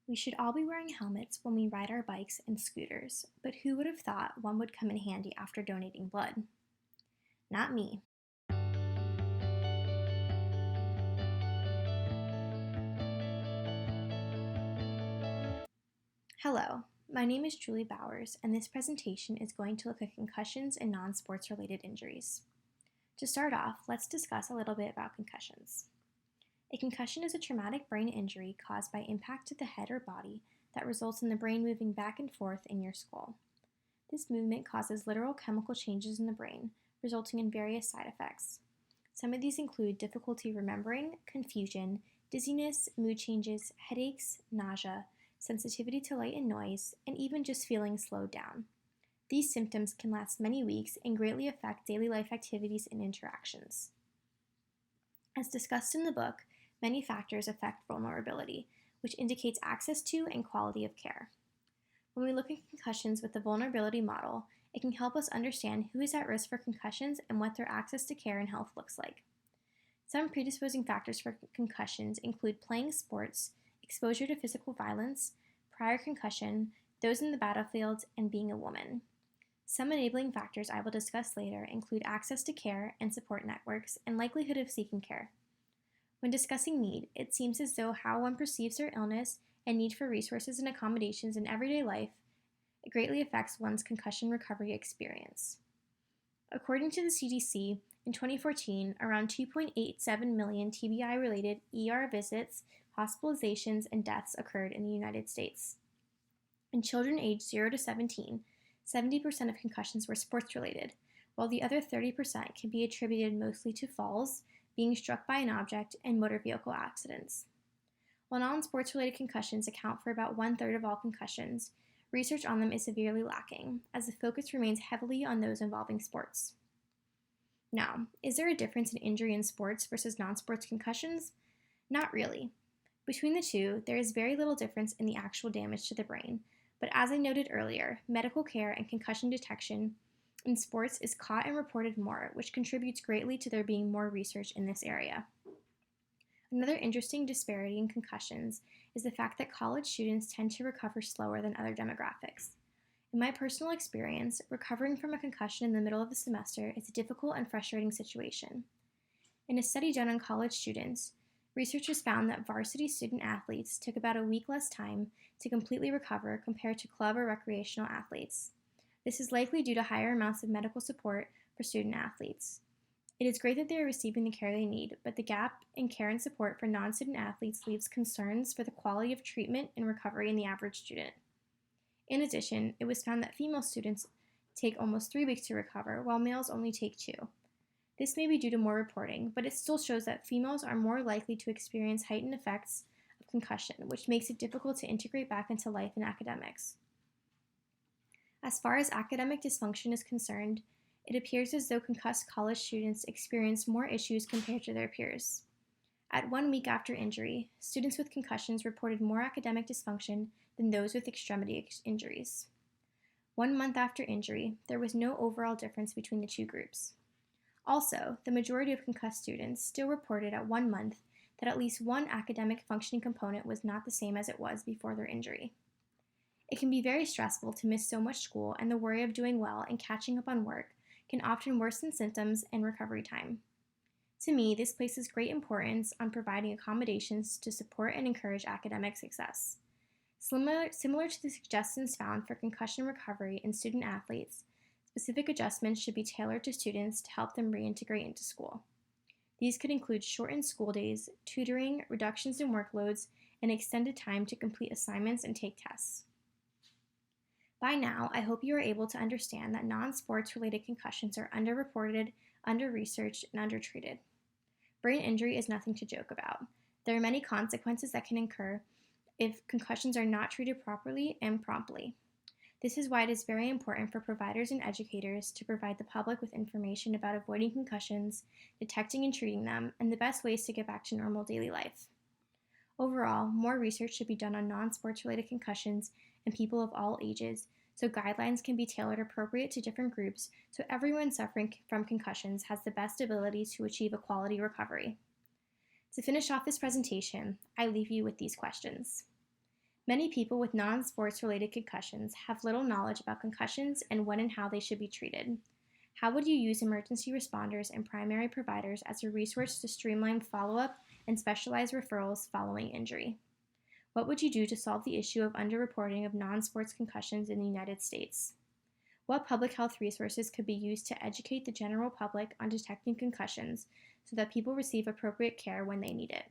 We should all be wearing helmets when we ride our bikes and scooters, but who would have thought one would come in handy after donating blood? Not me. Hello, my name is Julie Bowers, and this presentation is going to look at concussions and non-sports related injuries. To start off, let's discuss a little bit about concussions. A concussion is a traumatic brain injury caused by impact to the head or body that results in the brain moving back and forth in your skull. This movement causes literal chemical changes in the brain, resulting in various side effects. Some of these include difficulty remembering, confusion, dizziness, mood changes, headaches, nausea, sensitivity to light and noise, and even just feeling slowed down. These symptoms can last many weeks and greatly affect daily life activities and interactions. As discussed in the book, many factors affect vulnerability, which indicates access to and quality of care. When we look at concussions with the vulnerability model, it can help us understand who is at risk for concussions and what their access to care and health looks like. Some predisposing factors for concussions include playing sports, exposure to physical violence, prior concussion, those in the battlefield, and being a woman. Some enabling factors I will discuss later include access to care and support networks and likelihood of seeking care. When discussing need, it seems as though how one perceives their illness and need for resources and accommodations in everyday life greatly affects one's concussion recovery experience. According to the CDC, in 2014, around 2.87 million TBI-related ER visits, hospitalizations, and deaths occurred in the United States. In children aged 0 to 17, 70% of concussions were sports-related, while the other 30% can be attributed mostly to falls, being struck by an object, and motor vehicle accidents. While non-sports-related concussions account for about one-third of all concussions, research on them is severely lacking, as the focus remains heavily on those involving sports. Now, is there a difference in injury in sports versus non-sports concussions? Not really. Between the two, there is very little difference in the actual damage to the brain, but as I noted earlier, medical care and concussion detection in sports is caught and reported more, which contributes greatly to there being more research in this area. Another interesting disparity in concussions is the fact that college students tend to recover slower than other demographics. In my personal experience, recovering from a concussion in the middle of the semester is a difficult and frustrating situation. In a study done on college students, researchers found that varsity student athletes took about a week less time to completely recover compared to club or recreational athletes. This is likely due to higher amounts of medical support for student athletes. It is great that they are receiving the care they need, but the gap in care and support for non-student athletes leaves concerns for the quality of treatment and recovery in the average student. In addition, it was found that female students take almost 3 weeks to recover, while males only take 2. This may be due to more reporting, but it still shows that females are more likely to experience heightened effects of concussion, which makes it difficult to integrate back into life and academics. As far as academic dysfunction is concerned, it appears as though concussed college students experience more issues compared to their peers. At 1 week after injury, students with concussions reported more academic dysfunction than those with extremity injuries. 1 month after injury, there was no overall difference between the two groups. Also, the majority of concussed students still reported at 1 month that at least one academic functioning component was not the same as it was before their injury. It can be very stressful to miss so much school, and the worry of doing well and catching up on work can often worsen symptoms and recovery time. To me, this places great importance on providing accommodations to support and encourage academic success. Similar to the suggestions found for concussion recovery in student athletes, specific adjustments should be tailored to students to help them reintegrate into school. These could include shortened school days, tutoring, reductions in workloads, and extended time to complete assignments and take tests. By now, I hope you are able to understand that non-sports related concussions are underreported, under-researched, and undertreated. Brain injury is nothing to joke about. There are many consequences that can occur if concussions are not treated properly and promptly. This is why it is very important for providers and educators to provide the public with information about avoiding concussions, detecting and treating them, and the best ways to get back to normal daily life. Overall, more research should be done on non-sports related concussions and people of all ages, so guidelines can be tailored appropriate to different groups so everyone suffering from concussions has the best ability to achieve a quality recovery. To finish off this presentation, I leave you with these questions. Many people with non-sports related concussions have little knowledge about concussions and when and how they should be treated. How would you use emergency responders and primary providers as a resource to streamline follow-up and specialized referrals following injury? What would you do to solve the issue of underreporting of non-sports concussions in the United States? What public health resources could be used to educate the general public on detecting concussions so that people receive appropriate care when they need it?